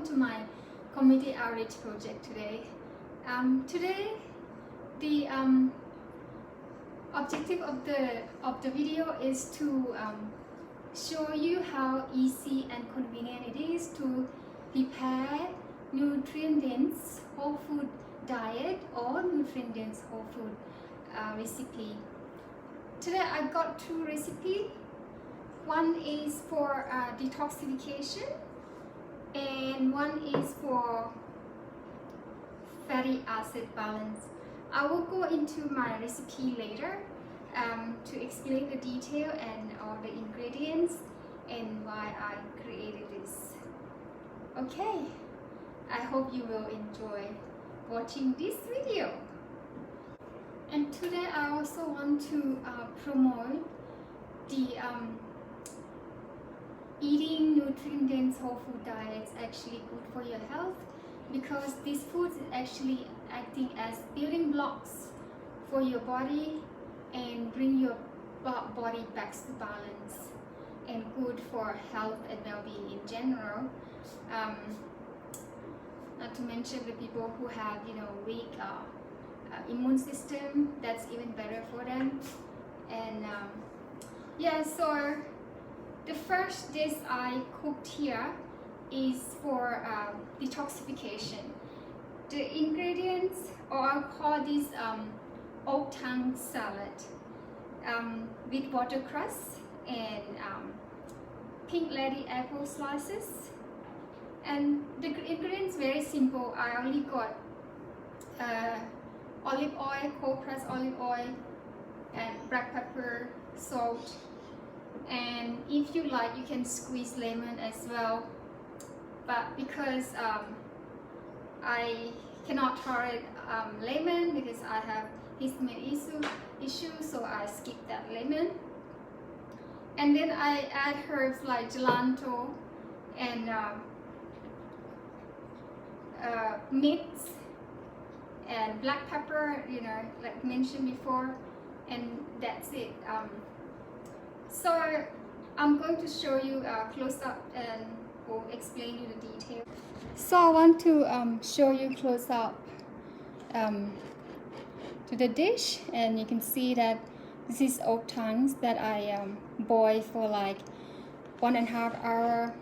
welcome to my community outreach project today. Today, the objective of the video is to show you how easy and convenient it is to prepare nutrient-dense whole food diet or nutrient-dense whole food recipe. Today I got two recipes. One is for detoxification and one is for fatty acid balance. I will go into my recipe later to explain the detail and all the ingredients and why I created this. Okay, I hope you will enjoy watching this video. And today I also want to promote the eating nutrient-dense whole food diet is actually good for your health, because these foods is actually acting as building blocks for your body and bring your body back to balance, and good for health and well-being in general. Not to mention the people who have weak immune system, that's even better for them. And so the first dish I cooked here is for detoxification. The ingredients, or I'll call this oak tongue salad, with watercress and pink lady apple slices. And the ingredients very simple. I only got olive oil, cold pressed olive oil, and black pepper, salt, and if you like you can squeeze lemon as well, but because I cannot tolerate lemon because I have histamine issue, so I skip that lemon. And then I add herbs like gelato and mint and black pepper, like mentioned before, and that's it. So I'm going to show you close up and will explain you the detail. So I want to show you close up to the dish, and you can see that this is oak tongues that I boiled for like 1.5 hours,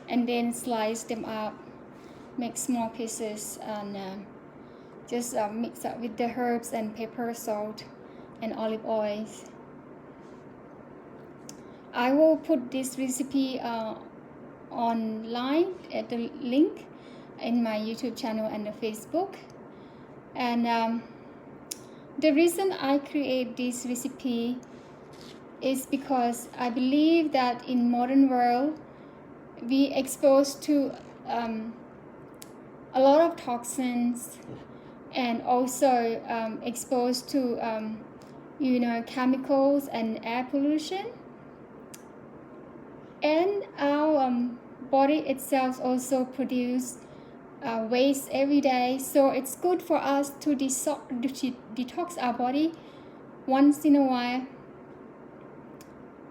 and then slice them up, make small pieces, and just mix up with the herbs and pepper, salt, and olive oils. I will put this recipe online at the link in my YouTube channel and the Facebook. And the reason I create this recipe is because I believe that in modern world we exposed to a lot of toxins, and also exposed to chemicals and air pollution. And our body itself also produce waste every day, so it's good for us to detox our body once in a while.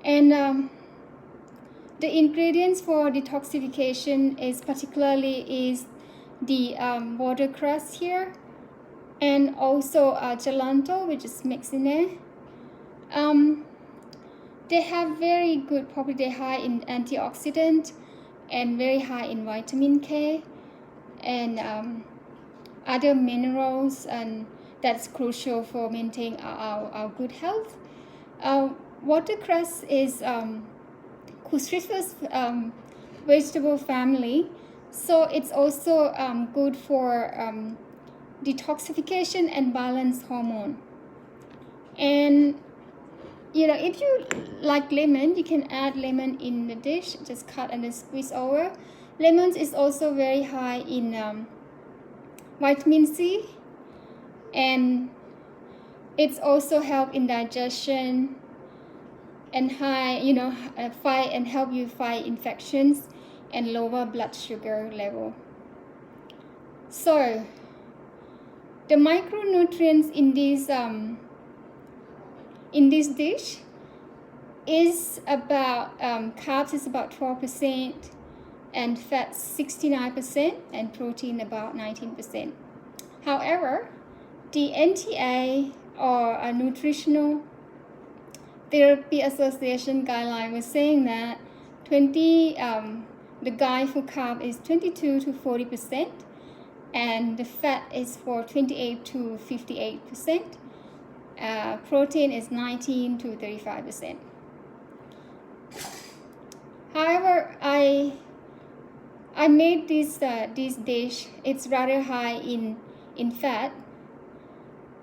And the ingredients for detoxification is the watercress here, and also gelato, which is mixed in there. They have very good property. They're high in antioxidant and very high in vitamin K and other minerals, and that's crucial for maintaining our good health. Watercress is cruciferous vegetable family, so it's also good for detoxification and balance hormone. And if you like lemon, you can add lemon in the dish, just cut and then squeeze over. Lemons is also very high in vitamin C, and it's also help in digestion and fight and help you fight infections and lower blood sugar level. So the micronutrients in this dish is about carbs is about 12%, and fat 69%, and protein about 19%. However, the NTA, or a Nutritional Therapy Association guideline, was saying that the guide for carb is 22 to 40%, and the fat is for 28 to 58%. Protein is 19 to 35%. However, I made this dish. It's rather high in fat,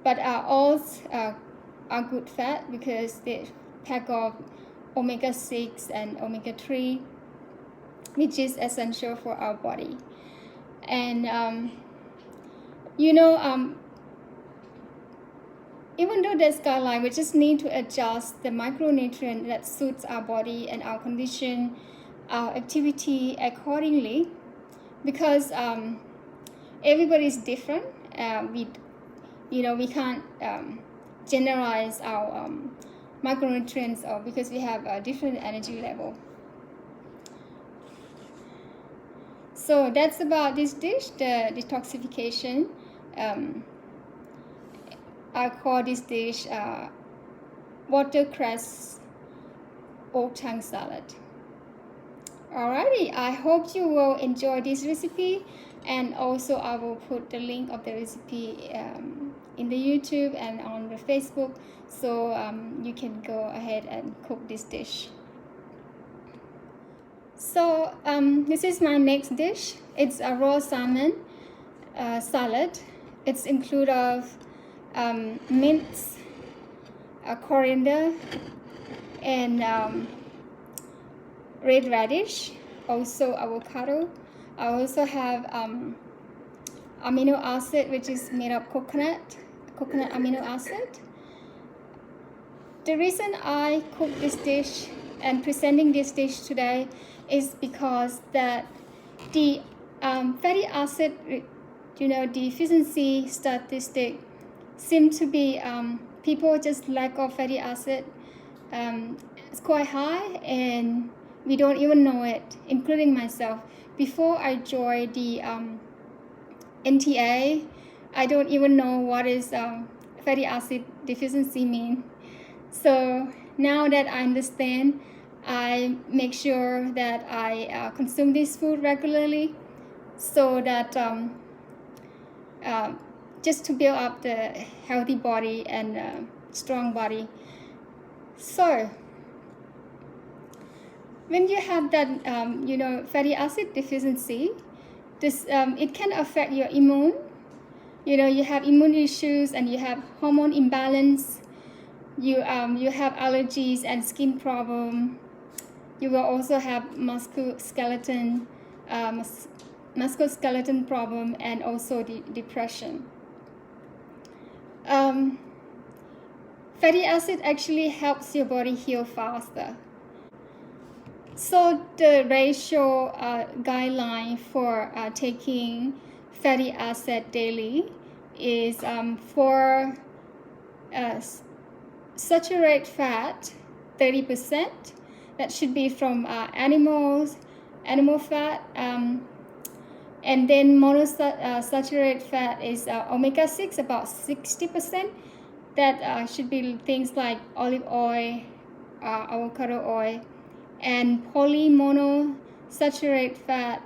but all are good fat because they pack of omega-6 and omega-3, which is essential for our body. And even though there's guideline, we just need to adjust the micronutrient that suits our body and our condition, our activity accordingly, because everybody's different. We can't generalize our micronutrients, or because we have a different energy level. So that's about this dish, the detoxification. I call this dish watercress oak tongue salad. Alrighty, I hope you will enjoy this recipe, and also I will put the link of the recipe in the YouTube and on the Facebook, so you can go ahead and cook this dish. So this is my next dish. It's a raw salmon salad. It's include of mint, coriander, and red radish, also avocado. I also have amino acid, which is made of coconut amino acid. The reason I cook this dish and presenting this dish today is because that the fatty acid, deficiency statistic seem to be people just lack of fatty acid. It's quite high, and we don't even know it, including myself. Before I joined the NTA, I don't even know what is fatty acid deficiency mean. So now that I understand, I make sure that I consume this food regularly, so that just to build up the healthy body and strong body. So when you have that fatty acid deficiency, this it can affect your immune. You have immune issues, and you have hormone imbalance. You have allergies and skin problem. You will also have musculoskeletal problem, and also the depression. Fatty acid actually helps your body heal faster. So the ratio guideline for taking fatty acid daily is for saturated fat 30%. That should be from animal fat, and then monosaturated fat is omega-6, about 60%. That should be things like olive oil, avocado oil, and polymonosaturated fat,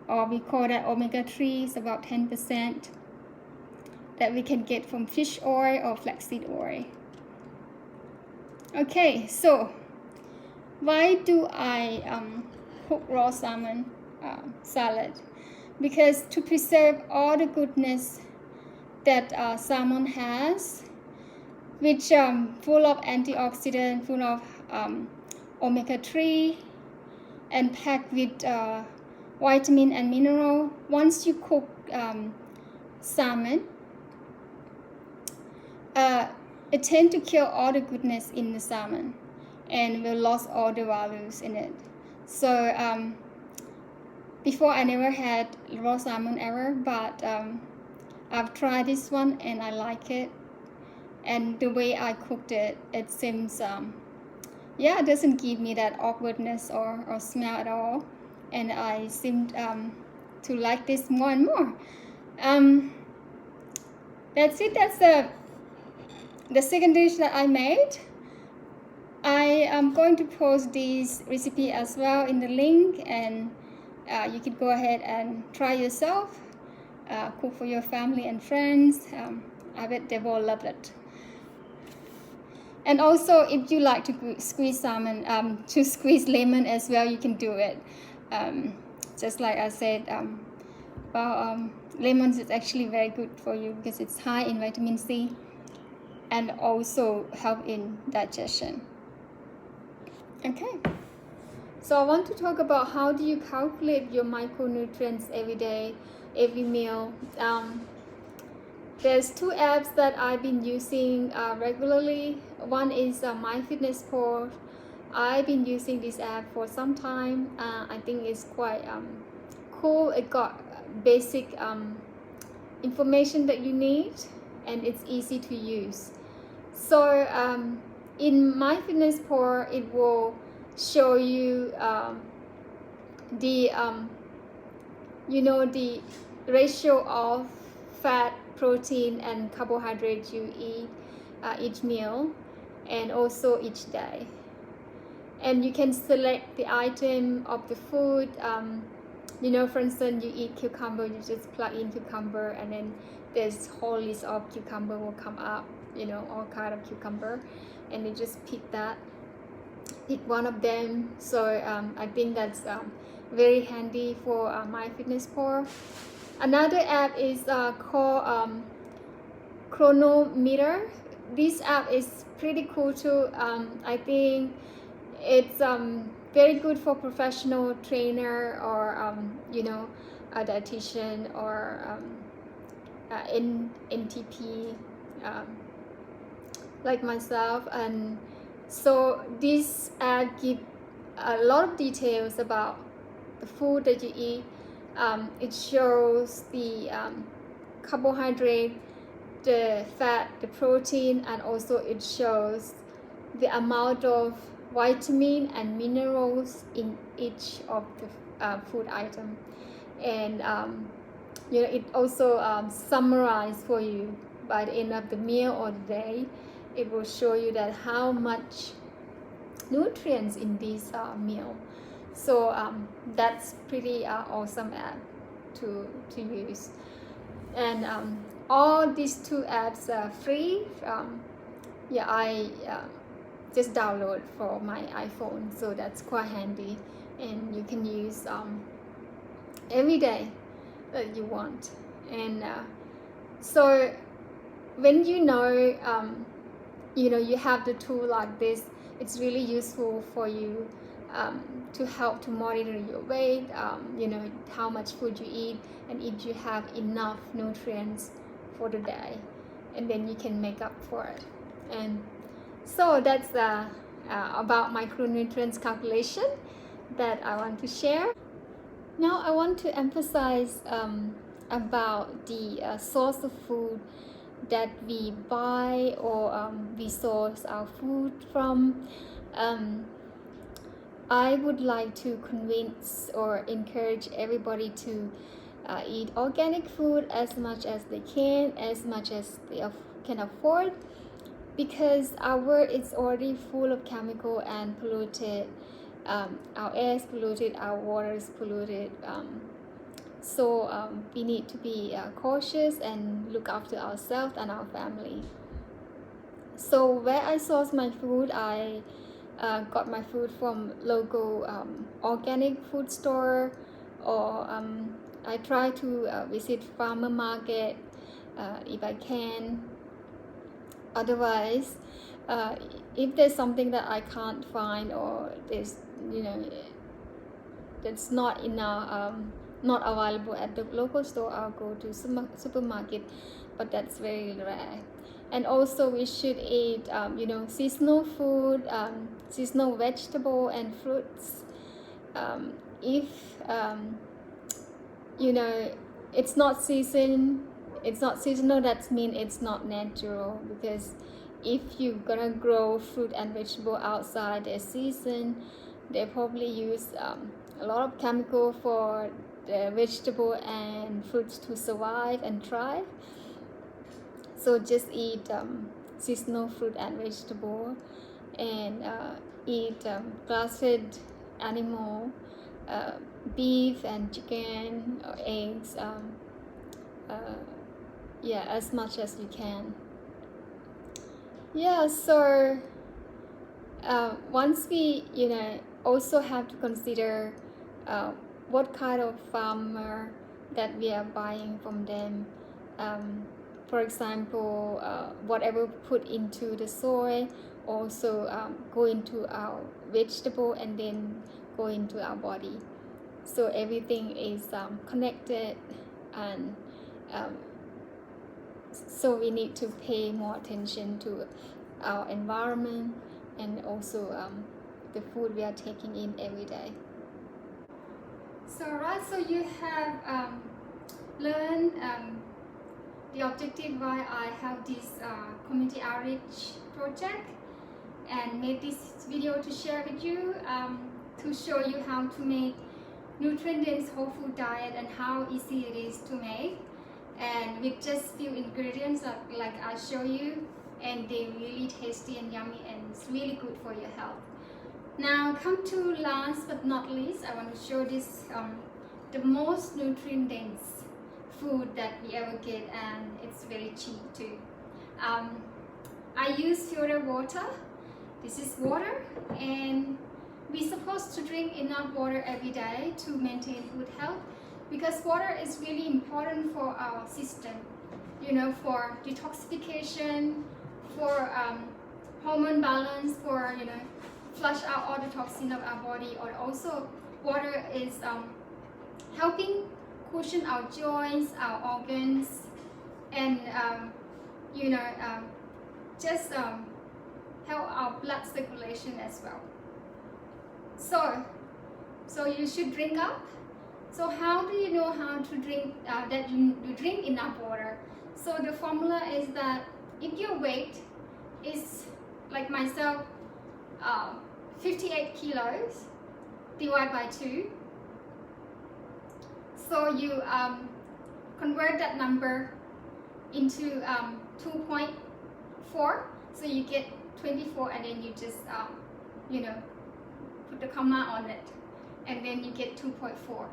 or we call that omega-3, is about 10%, that we can get from fish oil or flaxseed oil. Okay, so why do I cook raw salmon salad? Because to preserve all the goodness that salmon has, which full of antioxidant, full of omega-3, and packed with vitamin and mineral. Once you cook salmon, it tends to kill all the goodness in the salmon, and will lose all the values in it. So before I never had raw salmon ever, but I've tried this one and I like it. And the way I cooked it, it seems it doesn't give me that awkwardness or smell at all. and I seemed to like this more and more. That's it. That's the second dish that I made. I am going to post this recipe as well in the link, and you can go ahead and try yourself, cook for your family and friends. I bet they will love it. And also, if you like to squeeze salmon, to squeeze lemon as well, you can do it. Just like I said, lemons is actually very good for you because it's high in vitamin C and also help in digestion. Okay, so I want to talk about how do you calculate your micronutrients every day, every meal. There's two apps that I've been using regularly. One is MyFitnessPal. I've been using this app for some time. I think it's quite cool. It got basic information that you need, and it's easy to use. So in MyFitnessPal, it will show you the the ratio of fat, protein, and carbohydrate you eat each meal, and also each day. And you can select the item of the food. For instance, you eat cucumber, you just plug in cucumber, and then there's whole list of cucumber will come up, all kind of cucumber, and you just pick one of them. So I think that's very handy for MyFitnessPal. Another app is called Chronometer. This app is pretty cool too. I think it's very good for professional trainer or a dietitian or NTP like myself. And so this app gives a lot of details about the food that you eat. It shows the carbohydrate, the fat, the protein, and also it shows the amount of vitamin and minerals in each of the food item. And it also summarizes for you by the end of the meal or the day. It will show you that how much nutrients in this meal. So that's pretty awesome app to use. And all these two apps are free. I just download for my iPhone, so that's quite handy, and you can use every day that you want. And so when you have the tool like this, it's really useful for you to help to monitor your weight, how much food you eat, and if you have enough nutrients for the day, and then you can make up for it. And so that's about micronutrients calculation that I want to share. Now I want to emphasize about the source of food that we buy or we source our food from. I would like to convince or encourage everybody to eat organic food as much as they can, as much as they can afford, because our world is already full of chemical and polluted. Our air is polluted, our water is polluted. So we need to be cautious and look after ourselves and our family. So where I source my food, I got my food from local organic food store, or I try to visit farmer market if I can. Otherwise, if there's something that I can't find, or there's that's not not available at the local store, I'll go to supermarket, but that's very rare. And also we should eat seasonal food, seasonal vegetable and fruits. If it's not seasonal, that means it's not natural, because if you're gonna grow fruit and vegetable outside their season, they probably use a lot of chemical for the vegetable and fruits to survive and thrive. So just eat seasonal fruit and vegetable, and eat grass-fed animal, beef and chicken or eggs, yeah, as much as you can. Yeah, so once we also have to consider what kind of farmer that we are buying from them. For example, whatever put into the soil also go into our vegetable and then go into our body. So everything is connected, and so we need to pay more attention to our environment and also the food we are taking in every day. So so you have learned the objective why I have this community outreach project, and made this video to share with you, to show you how to make nutrient-dense whole food diet and how easy it is to make, and with just few ingredients like I show you, and they're really tasty and yummy, and it's really good for your health. Now come to last but not least, I want to show this the most nutrient-dense food that we ever get, and it's very cheap too. I use filtered water. This is water, and we're supposed to drink enough water every day to maintain good health, because water is really important for our system, for detoxification, for hormone balance, for flush out all the toxin of our body. Or also water is helping cushion our joints, our organs, and just help our blood circulation as well. So you should drink up. So how do you know how to drink, that you drink enough water? So the formula is that if your weight is, like myself, 58 kilos, divide by 2. So you convert that number into 2.4, so you get 24, and then you just put the comma on it, and then you get 2.4.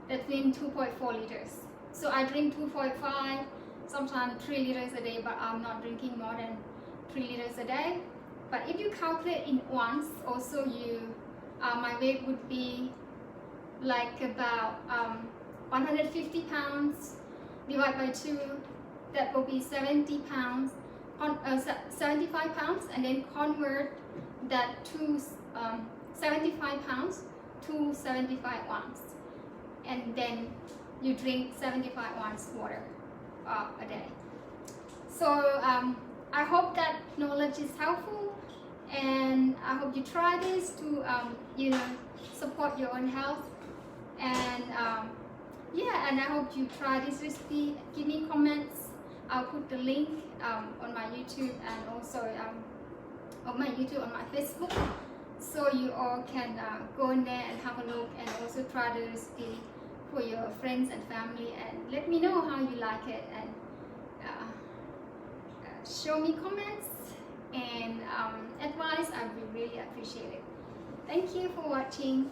That means 2.4 liters. So I drink 2.5, sometimes 3 liters a day, but I'm not drinking more than 3 liters a day. But if you calculate in once, also my weight would be like about 150 pounds, divided by 2, that will be 70 pounds, 75 pounds, and then convert that to 75 pounds to 75 ounces, and then you drink 75 ounces water a day. So I hope that knowledge is helpful, and I hope you try this to support your own health, and yeah, and I hope you try this recipe. Give me comments. I'll put the link on my YouTube, and also on my Facebook, so you all can go in there and have a look, and also try the recipe for your friends and family, and let me know how you like it, and show me comments and advice. I would really appreciate it. Thank you for watching.